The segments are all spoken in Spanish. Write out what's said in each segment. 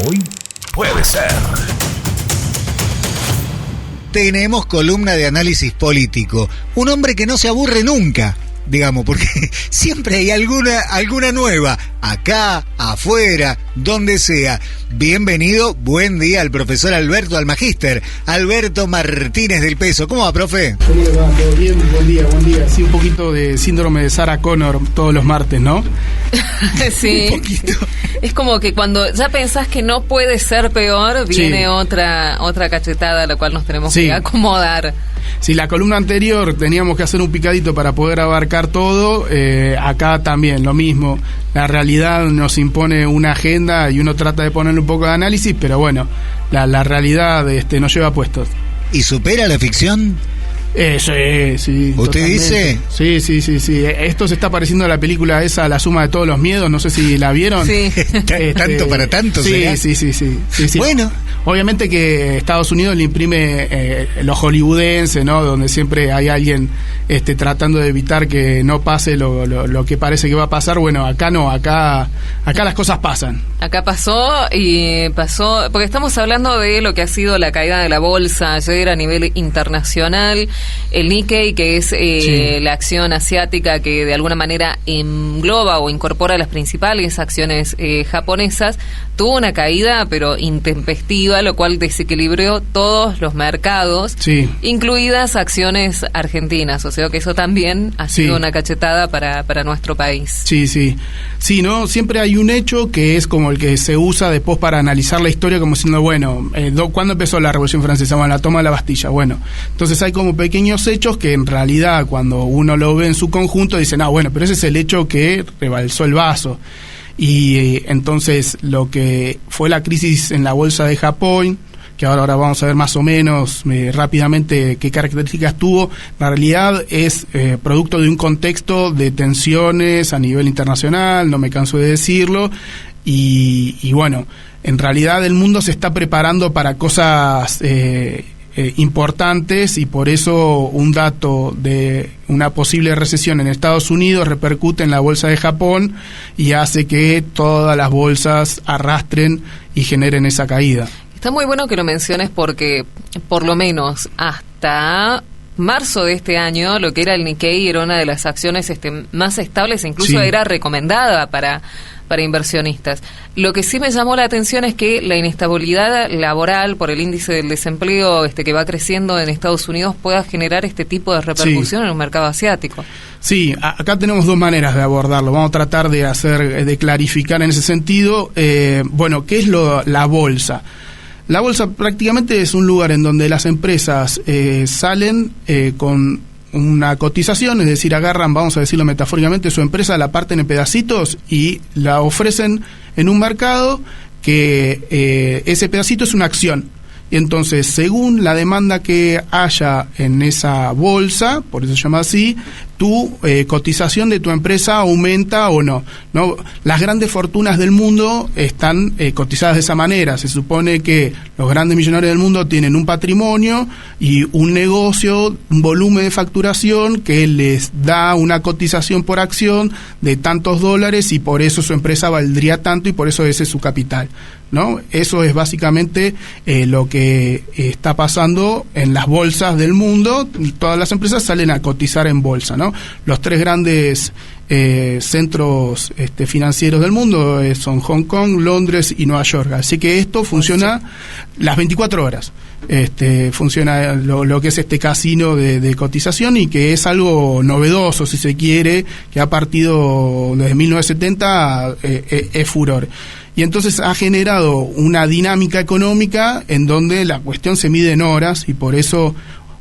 Hoy puede ser. Tenemos columna de análisis político. Un hombre que no se aburre nunca, digamos, porque siempre hay alguna nueva, acá, afuera, donde sea. Bienvenido, buen día al profesor Alberto, al magíster Alberto Martínez del Peso. ¿Cómo va, profe? ¿Cómo le va? ¿Todo bien? Buen día. Sí, un poquito de síndrome de Sarah Connor todos los martes, ¿no? Sí. Un poquito. Es como que cuando ya pensás que no puede ser peor, viene otra cachetada a la cual nos tenemos que acomodar. Si la columna anterior teníamos que hacer un picadito para poder abarcar todo, acá también lo mismo. La realidad nos impone una agenda y uno trata de ponerle un poco de análisis, pero bueno, la realidad nos lleva puestos. ¿Y supera la ficción? Sí. ¿Usted dice? Sí. Esto se está pareciendo a la película esa, La suma de todos los miedos, no sé si la vieron. Sí. Tanto para tanto, sí. Bueno. Obviamente que Estados Unidos le imprime lo hollywoodense, ¿no? Donde siempre hay alguien tratando de evitar que no pase lo que parece que va a pasar. Bueno, acá no, acá las cosas pasan. Acá pasó, porque estamos hablando de lo que ha sido la caída de la bolsa ayer a nivel internacional. El Nikkei, que es la acción asiática que de alguna manera engloba o incorpora las principales acciones japonesas, tuvo una caída pero intempestiva, lo cual desequilibró todos los mercados, incluidas acciones argentinas. O sea que eso también ha sido una cachetada para nuestro país. Sí, ¿no? Siempre hay un hecho que es como el que se usa después para analizar la historia, como diciendo, bueno, ¿cuándo empezó la Revolución Francesa? Bueno, la toma de la Bastilla. Bueno, entonces hay como pequeños hechos que en realidad cuando uno lo ve en su conjunto dicen, bueno, pero ese es el hecho que rebalsó el vaso. Y entonces lo que fue la crisis en la bolsa de Japón, que ahora vamos a ver más o menos rápidamente qué características tuvo, en realidad es producto de un contexto de tensiones a nivel internacional, no me canso de decirlo, y bueno, en realidad el mundo se está preparando para cosas importantes, y por eso un dato de una posible recesión en Estados Unidos repercute en la bolsa de Japón y hace que todas las bolsas arrastren y generen esa caída. Está muy bueno que lo menciones porque por lo menos hasta marzo de este año lo que era el Nikkei era una de las acciones más estables e incluso era recomendada para inversionistas. Lo que sí me llamó la atención es que la inestabilidad laboral por el índice del desempleo que va creciendo en Estados Unidos pueda generar este tipo de repercusión en un mercado asiático. Sí, acá tenemos dos maneras de abordarlo. Vamos a tratar de clarificar en ese sentido. Bueno, ¿qué es la bolsa? La bolsa prácticamente es un lugar en donde las empresas salen con una cotización, es decir, agarran, vamos a decirlo metafóricamente, su empresa, la parten en pedacitos y la ofrecen en un mercado que ese pedacito es una acción. Y entonces, según la demanda que haya en esa bolsa, por eso se llama así, tu cotización de tu empresa aumenta o no. Las grandes fortunas del mundo están cotizadas de esa manera. Se supone que los grandes millonarios del mundo tienen un patrimonio y un negocio, un volumen de facturación que les da una cotización por acción de tantos dólares, y por eso su empresa valdría tanto y por eso ese es su capital, ¿no? Eso es básicamente lo que está pasando en las bolsas del mundo. Todas las empresas salen a cotizar en bolsa, ¿no? Los tres grandes centros financieros del mundo son Hong Kong, Londres y Nueva York. Así que esto funciona las 24 horas. Funciona lo que es este casino de cotización, y que es algo novedoso, si se quiere, que ha partido desde 1970, es furor. Y entonces ha generado una dinámica económica en donde la cuestión se mide en horas, y por eso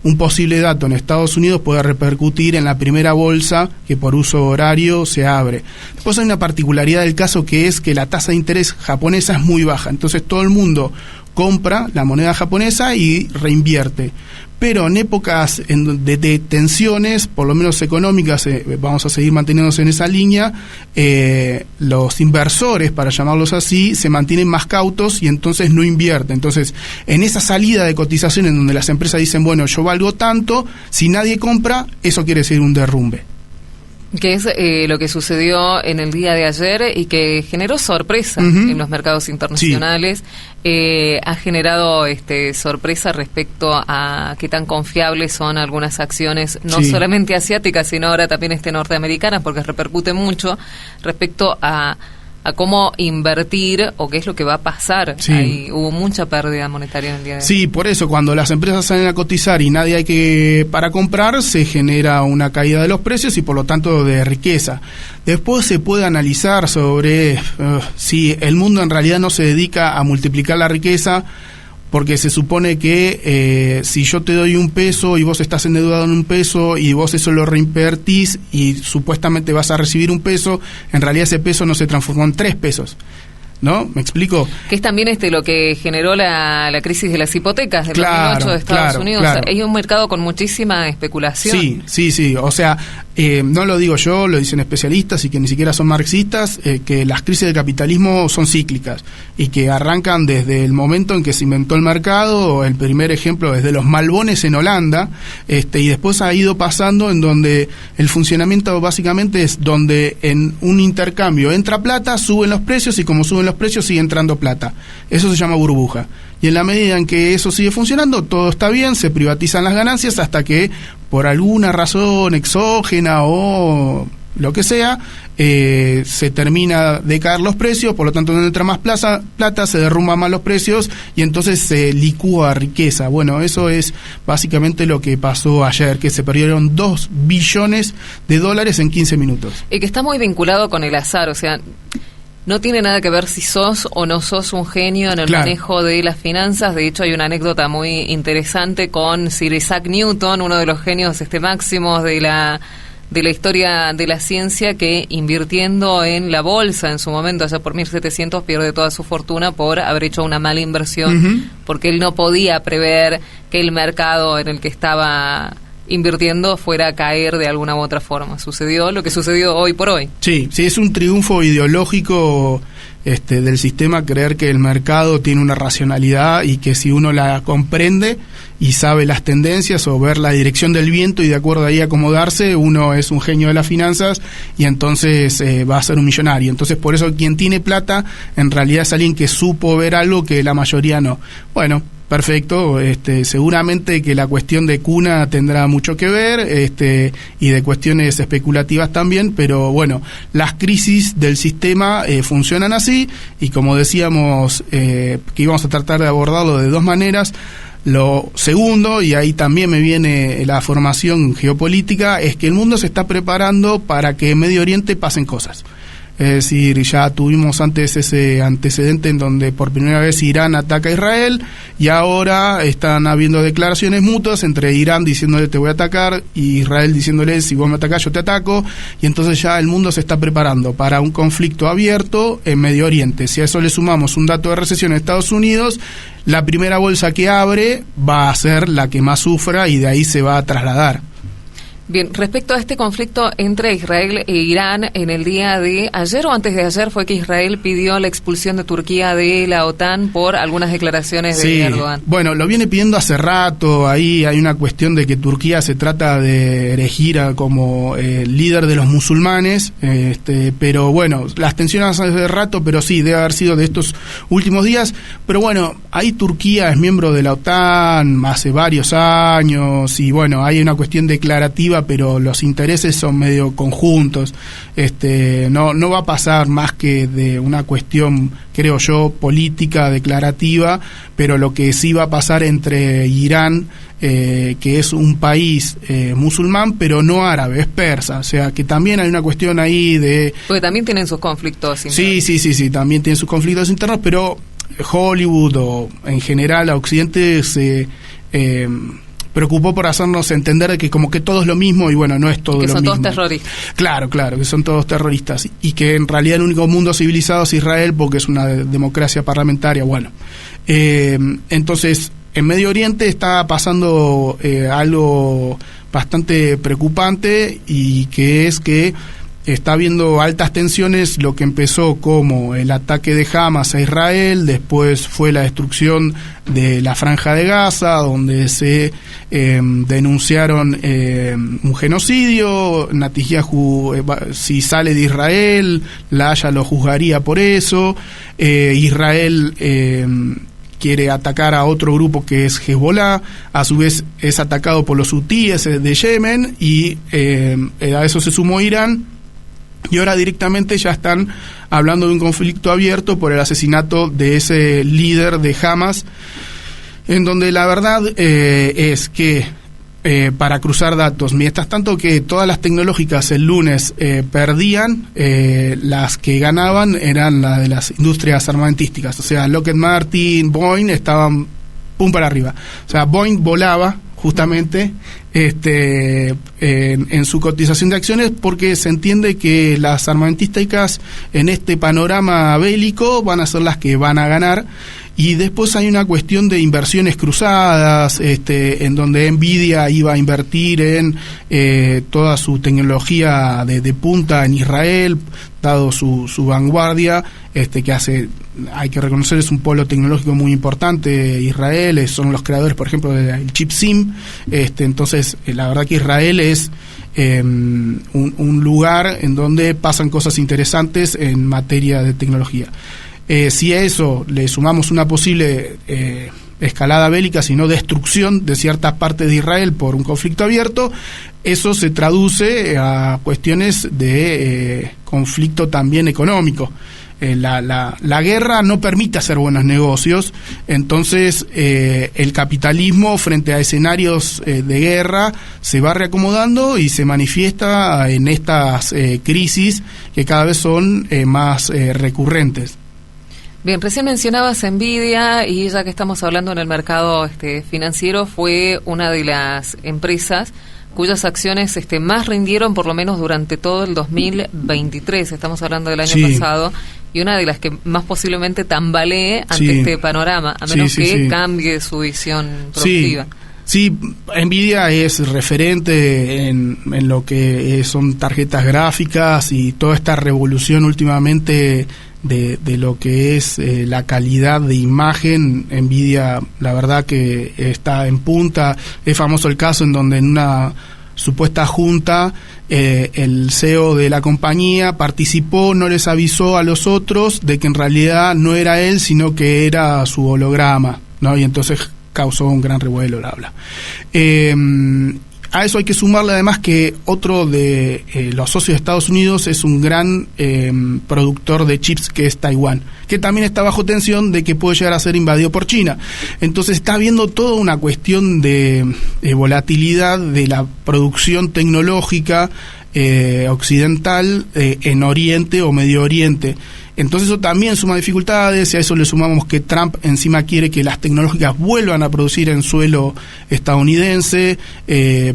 un posible dato en Estados Unidos puede repercutir en la primera bolsa que por uso horario se abre. Después hay una particularidad del caso, que es que la tasa de interés japonesa es muy baja, entonces todo el mundo compra la moneda japonesa y reinvierte. Pero en épocas de tensiones, por lo menos económicas, vamos a seguir manteniéndonos en esa línea, los inversores, para llamarlos así, se mantienen más cautos y entonces no invierten. Entonces, en esa salida de cotización en donde las empresas dicen, bueno, yo valgo tanto, si nadie compra, eso quiere decir un derrumbe. Que es lo que sucedió en el día de ayer y que generó sorpresa en los mercados internacionales. Sí. Ha generado sorpresa respecto a qué tan confiables son algunas acciones, no solamente asiáticas, sino ahora también norteamericanas, porque repercute mucho respecto a cómo invertir o qué es lo que va a pasar. Sí. Ahí hubo mucha pérdida monetaria en el día de hoy. Sí, por eso cuando las empresas salen a cotizar y nadie hay para comprar, se genera una caída de los precios y por lo tanto de riqueza. Después se puede analizar sobre si el mundo en realidad no se dedica a multiplicar la riqueza, porque se supone que si yo te doy $1 y vos estás endeudado en $1 y vos eso lo reinvertís y supuestamente vas a recibir $1, en realidad ese peso no se transformó en $3. ¿No? ¿Me explico? Que es también lo que generó la crisis de las hipotecas del 2008 de Estados Unidos. Claro. O sea, hay un mercado con muchísima especulación. Sí. O sea, no lo digo yo, lo dicen especialistas y que ni siquiera son marxistas, que las crisis del capitalismo son cíclicas y que arrancan desde el momento en que se inventó el mercado. El primer ejemplo desde los malbones en Holanda, y después ha ido pasando en donde el funcionamiento básicamente es donde en un intercambio entra plata, suben los precios y como suben los precios sigue entrando plata. Eso se llama burbuja. Y en la medida en que eso sigue funcionando, todo está bien, se privatizan las ganancias hasta que por alguna razón exógena o lo que sea, se termina de caer los precios, por lo tanto no entra más plata, se derrumban más los precios y entonces se licúa riqueza. Bueno, eso es básicamente lo que pasó ayer, que se perdieron $2 billones en 15 minutos. Y que está muy vinculado con el azar, o sea, no tiene nada que ver si sos o no sos un genio en el manejo de las finanzas. De hecho, hay una anécdota muy interesante con Sir Isaac Newton, uno de los genios máximos de la historia de la ciencia, que invirtiendo en la bolsa en su momento, allá por 1700, pierde toda su fortuna por haber hecho una mala inversión, porque él no podía prever que el mercado en el que estaba invirtiendo fuera a caer de alguna u otra forma. Sucedió lo que sucedió hoy por hoy. Sí, es un triunfo ideológico del sistema creer que el mercado tiene una racionalidad y que si uno la comprende y sabe las tendencias o ver la dirección del viento y de acuerdo a ahí acomodarse, uno es un genio de las finanzas y entonces va a ser un millonario. Entonces por eso quien tiene plata en realidad es alguien que supo ver algo que la mayoría no. Bueno, perfecto, seguramente que la cuestión de cuna tendrá mucho que ver, y de cuestiones especulativas también, pero bueno, las crisis del sistema funcionan así, y como decíamos que íbamos a tratar de abordarlo de dos maneras. Lo segundo, y ahí también me viene la formación geopolítica, es que el mundo se está preparando para que en Medio Oriente pasen cosas. Es decir, ya tuvimos antes ese antecedente en donde por primera vez Irán ataca a Israel y ahora están habiendo declaraciones mutuas entre Irán diciéndole te voy a atacar y Israel diciéndole si vos me atacás yo te ataco, y entonces ya el mundo se está preparando para un conflicto abierto en Medio Oriente. Si a eso le sumamos un dato de recesión en Estados Unidos, la primera bolsa que abre va a ser la que más sufra y de ahí se va a trasladar. Bien, respecto a este conflicto entre Israel e Irán, en el día de ayer o antes de ayer fue que Israel pidió la expulsión de Turquía de la OTAN por algunas declaraciones de Erdogan. Bueno, lo viene pidiendo hace rato. Ahí hay una cuestión de que Turquía se trata de erigir como líder de los musulmanes, pero bueno, las tensiones hace rato, pero sí, debe haber sido de estos últimos días. Pero bueno, ahí Turquía es miembro de la OTAN hace varios años y bueno, hay una cuestión declarativa, pero los intereses son medio conjuntos. No va a pasar más que de una cuestión, creo yo, política, declarativa, pero lo que sí va a pasar entre Irán, que es un país musulmán, pero no árabe, es persa, o sea que también hay una cuestión ahí de... Porque también tienen sus conflictos internos. Sí, también tienen sus conflictos internos, pero Hollywood o en general a Occidente se... preocupó por hacernos entender que como que todo es lo mismo y bueno, no es todo lo mismo. Que son todos terroristas. Claro, que son todos terroristas y que en realidad el único mundo civilizado es Israel porque es una democracia parlamentaria. Bueno, entonces en Medio Oriente está pasando algo bastante preocupante y que es que está habiendo altas tensiones, lo que empezó como el ataque de Hamas a Israel, después fue la destrucción de la Franja de Gaza, donde se denunciaron un genocidio. Netanyahu, si sale de Israel, la Haya lo juzgaría por eso. Israel quiere atacar a otro grupo que es Hezbollah, a su vez es atacado por los hutíes de Yemen, y a eso se sumó Irán, y ahora directamente ya están hablando de un conflicto abierto por el asesinato de ese líder de Hamas, en donde la verdad es que para cruzar datos, mientras tanto que todas las tecnológicas el lunes perdían, las que ganaban eran las de las industrias armamentísticas, o sea, Lockheed Martin, Boeing estaban pum para arriba, o sea, Boeing volaba justamente en su cotización de acciones, porque se entiende que las armamentísticas en este panorama bélico van a ser las que van a ganar. Y después hay una cuestión de inversiones cruzadas, en donde Nvidia iba a invertir en toda su tecnología de punta en Israel, dado su vanguardia, que hay que reconocer, es un polo tecnológico muy importante. Israel, son los creadores, por ejemplo, del chip SIM. Entonces, la verdad que Israel es un lugar en donde pasan cosas interesantes en materia de tecnología. Si a eso le sumamos una posible escalada bélica, sino destrucción de ciertas partes de Israel por un conflicto abierto, eso se traduce a cuestiones de conflicto también económico. La guerra no permite hacer buenos negocios, entonces el capitalismo frente a escenarios de guerra se va reacomodando y se manifiesta en estas crisis que cada vez son más recurrentes. Bien, recién mencionabas Nvidia, y ya que estamos hablando en el mercado financiero, fue una de las empresas cuyas acciones más rindieron, por lo menos durante todo el 2023, estamos hablando del año pasado, y una de las que más posiblemente tambalee ante este panorama, a menos que cambie su visión productiva. Sí, Nvidia es referente en lo que son tarjetas gráficas y toda esta revolución últimamente de lo que es la calidad de imagen. Nvidia, la verdad que está en punta. Es famoso el caso en donde en una supuesta junta el CEO de la compañía participó, no les avisó a los otros de que en realidad no era él, sino que era su holograma, ¿no? Y entonces causó un gran revuelo, bla, bla. A eso hay que sumarle además que otro de los socios de Estados Unidos es un gran productor de chips, que es Taiwán, que también está bajo tensión de que puede llegar a ser invadido por China. Entonces está habiendo toda una cuestión de volatilidad de la producción tecnológica occidental en Oriente o Medio Oriente. Entonces eso también suma dificultades, y a eso le sumamos que Trump encima quiere que las tecnológicas vuelvan a producir en suelo estadounidense,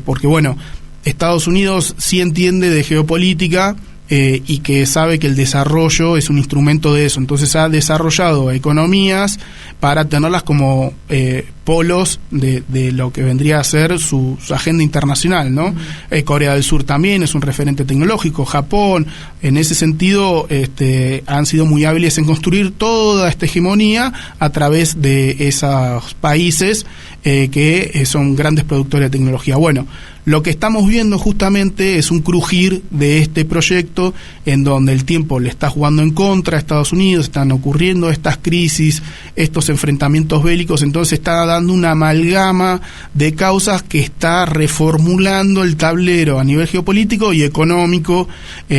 porque bueno, Estados Unidos sí entiende de geopolítica y que sabe que el desarrollo es un instrumento de eso, entonces ha desarrollado economías para tenerlas como polos de lo que vendría a ser su agenda internacional, ¿no? Corea del Sur también es un referente tecnológico, Japón, en ese sentido han sido muy hábiles en construir toda esta hegemonía a través de esos países que son grandes productores de tecnología. Bueno, lo que estamos viendo justamente es un crujir de este proyecto en donde el tiempo le está jugando en contra a Estados Unidos, están ocurriendo estas crisis, estos enfrentamientos bélicos, entonces está dando una amalgama de causas que está reformulando el tablero a nivel geopolítico y económico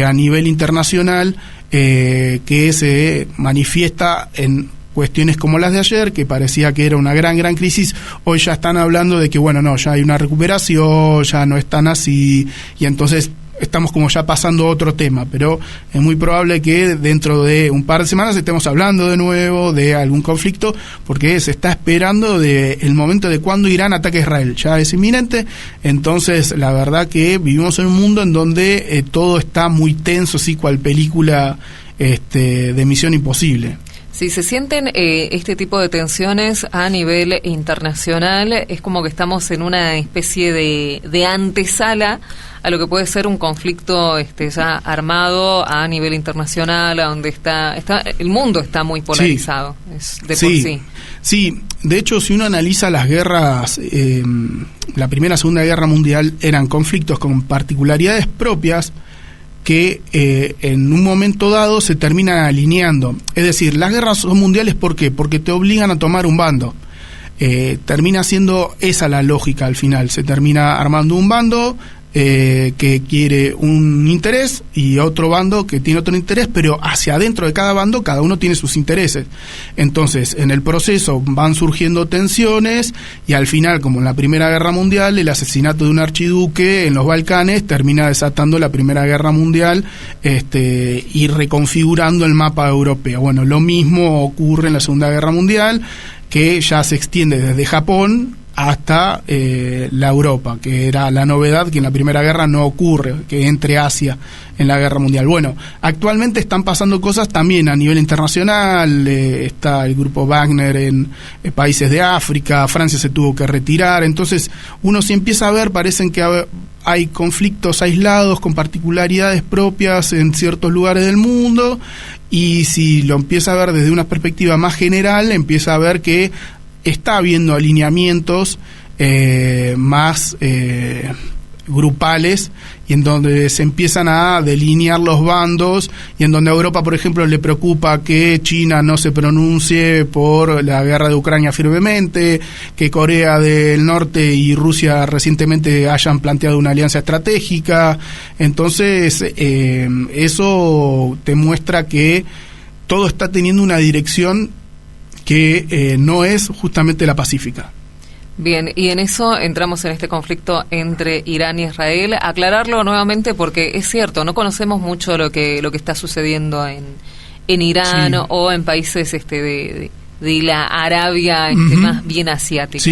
a nivel internacional, que se manifiesta en cuestiones como las de ayer, que parecía que era una gran crisis. Hoy ya están hablando de que bueno, no, ya hay una recuperación, ya no es tan así, y entonces estamos como ya pasando a otro tema, pero es muy probable que dentro de un par de semanas estemos hablando de nuevo de algún conflicto, porque se está esperando el momento de cuando Irán ataque a Israel, ya es inminente. Entonces la verdad que vivimos en un mundo en donde todo está muy tenso, así cual película de Misión Imposible. Si se sienten este tipo de tensiones a nivel internacional, es como que estamos en una especie de antesala a lo que puede ser un conflicto ya armado a nivel internacional, a donde está el mundo está muy polarizado, es de por sí. Sí, de hecho, si uno analiza las guerras, la Primera y Segunda Guerra Mundial eran conflictos con particularidades propias que en un momento dado se terminan alineando. Es decir, las guerras son mundiales, ¿por qué? Porque te obligan a tomar un bando. Termina siendo esa la lógica al final. Se termina armando un bando que quiere un interés y otro bando que tiene otro interés, pero hacia adentro de cada bando cada uno tiene sus intereses. Entonces, en el proceso van surgiendo tensiones y al final, como en la Primera Guerra Mundial, el asesinato de un archiduque en los Balcanes termina desatando la Primera Guerra Mundial y reconfigurando el mapa europeo. Bueno, lo mismo ocurre en la Segunda Guerra Mundial, que ya se extiende desde Japón hasta la Europa, que era la novedad que en la Primera Guerra no ocurre, que entre Asia en la Guerra Mundial. Bueno, actualmente están pasando cosas también a nivel internacional, está el grupo Wagner en países de África, Francia se tuvo que retirar, entonces uno se empieza a ver, parecen que hay conflictos aislados con particularidades propias en ciertos lugares del mundo, y si lo empieza a ver desde una perspectiva más general, empieza a ver que está habiendo alineamientos más grupales, y en donde se empiezan a delinear los bandos, y en donde a Europa, por ejemplo, le preocupa que China no se pronuncie por la guerra de Ucrania firmemente, que Corea del Norte y Rusia recientemente hayan planteado una alianza estratégica. Entonces eso te muestra que todo está teniendo una dirección que no es justamente la pacífica. Bien, y en eso entramos en este conflicto entre Irán y Israel. Aclararlo nuevamente, porque es cierto, no conocemos mucho lo que está sucediendo en Irán, sí, o en países de la Arabia más bien asiática.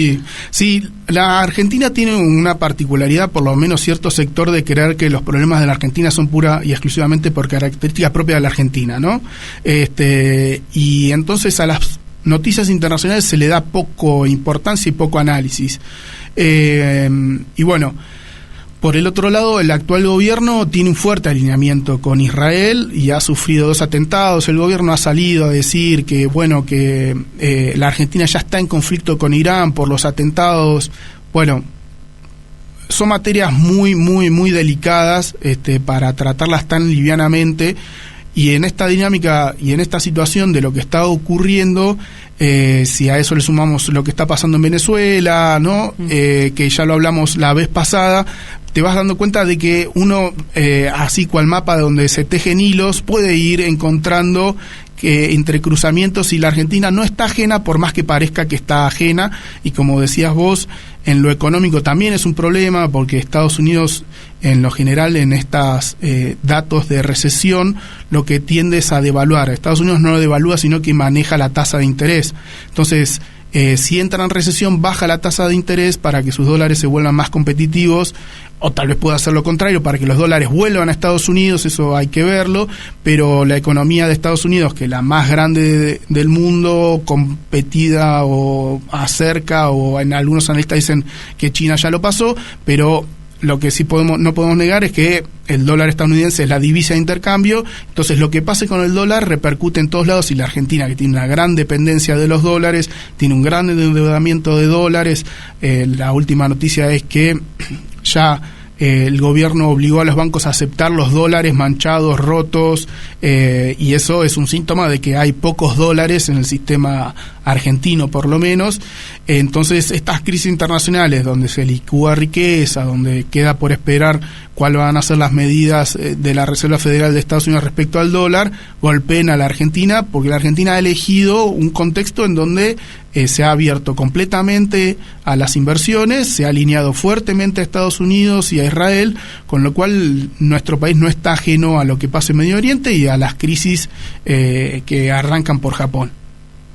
Sí, la Argentina tiene una particularidad, por lo menos cierto sector, de creer que los problemas de la Argentina son pura y exclusivamente por características propias de la Argentina, ¿no? Y entonces a las noticias internacionales se le da poco importancia y poco análisis. Y bueno, por el otro lado, el actual gobierno tiene un fuerte alineamiento con Israel y ha sufrido 2 atentados. El gobierno ha salido a decir que la Argentina ya está en conflicto con Irán por los atentados. Bueno, son materias muy, muy, muy delicadas para tratarlas tan livianamente. Y en esta dinámica y en esta situación de lo que está ocurriendo, si a eso le sumamos lo que está pasando en Venezuela, ¿no? Que ya lo hablamos la vez pasada, te vas dando cuenta de que uno, así cual mapa donde se tejen hilos, puede ir encontrando entre cruzamientos, y la Argentina no está ajena, por más que parezca que está ajena. Y como decías vos, en lo económico también es un problema, porque Estados Unidos, en lo general, en estos datos de recesión, lo que tiende es a devaluar. Estados Unidos no lo devalúa, sino que maneja la tasa de interés. Entonces, si entra en recesión, baja la tasa de interés para que sus dólares se vuelvan más competitivos, o tal vez pueda hacer lo contrario, para que los dólares vuelvan a Estados Unidos. Eso hay que verlo, pero la economía de Estados Unidos, que es la más grande del mundo, competida o acerca, o en algunos analistas dicen que China ya lo pasó, pero lo que sí no podemos negar es que el dólar estadounidense es la divisa de intercambio. Entonces, lo que pase con el dólar repercute en todos lados, y la Argentina, que tiene una gran dependencia de los dólares, tiene un gran endeudamiento de dólares. La última noticia es que ya el gobierno obligó a los bancos a aceptar los dólares manchados, rotos, y eso es un síntoma de que hay pocos dólares en el sistema argentino, por lo menos. Entonces, estas crisis internacionales donde se licúa riqueza, donde queda por esperar cuáles van a ser las medidas de la Reserva Federal de Estados Unidos respecto al dólar, golpeen a la Argentina, porque la Argentina ha elegido un contexto en donde se ha abierto completamente a las inversiones, se ha alineado fuertemente a Estados Unidos y a Israel, con lo cual nuestro país no está ajeno a lo que pasa en Medio Oriente y a las crisis que arrancan por Japón.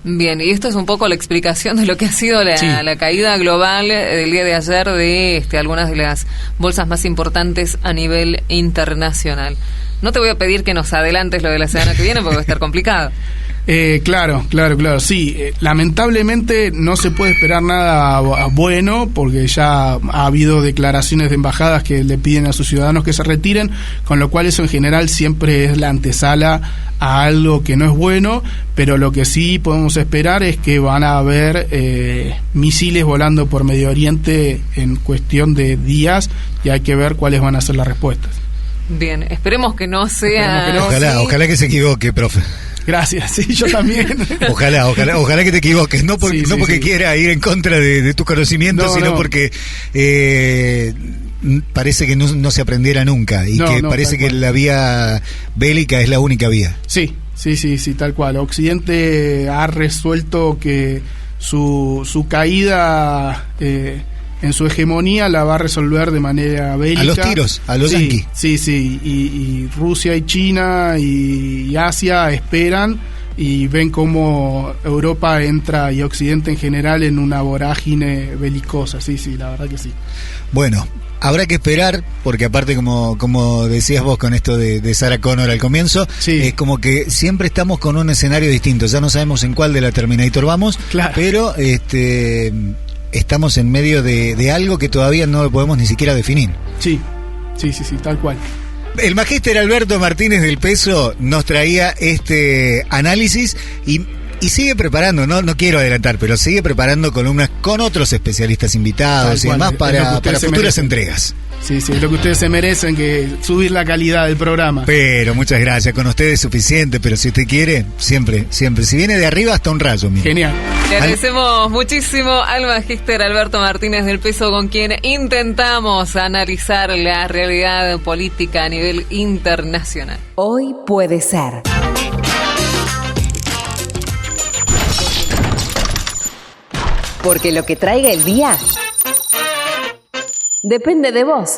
Bien, y esto es un poco la explicación de lo que ha sido la caída global del día de ayer de algunas de las bolsas más importantes a nivel internacional. No te voy a pedir que nos adelantes lo de la semana que viene, porque va a estar complicado. Claro. Sí, lamentablemente no se puede esperar nada bueno porque ya ha habido declaraciones de embajadas que le piden a sus ciudadanos que se retiren, con lo cual eso en general siempre es la antesala a algo que no es bueno, pero lo que sí podemos esperar es que van a haber misiles volando por Medio Oriente en cuestión de días y hay que ver cuáles van a ser las respuestas. Bien, esperemos que no sea... Ojalá que se equivoque, profe. Gracias, sí, yo también. Ojalá que te equivoques, no porque quiera ir en contra de tus conocimientos, sino porque parece que no se aprendiera nunca y que parece que la vía bélica es la única vía. Sí, tal cual. Occidente ha resuelto que su caída en su hegemonía la va a resolver de manera bélica. A los tiros, a los yanquis. Sí, y Rusia y China y Asia esperan y ven cómo Europa entra y Occidente en general en una vorágine belicosa. Sí, la verdad que sí. Bueno, habrá que esperar, porque aparte como decías vos con esto de Sarah Connor al comienzo, es como que siempre estamos con un escenario distinto, ya no sabemos en cuál de la Terminator vamos, claro. Pero estamos en medio de algo que todavía no lo podemos ni siquiera definir. Sí, tal cual. El magíster Alberto Martínez del Peso nos traía este análisis y sigue preparando, no quiero adelantar, pero sigue preparando columnas con otros especialistas invitados y demás para futuras entregas. Sí, es lo que ustedes se merecen, que subir la calidad del programa. Pero muchas gracias, con ustedes es suficiente, pero si usted quiere, siempre. Si viene de arriba hasta un rayo, mira. Genial. Le agradecemos muchísimo al magíster Alberto Martínez del Peso, con quien intentamos analizar la realidad política a nivel internacional. Hoy puede ser. Porque lo que traiga el día depende de vos.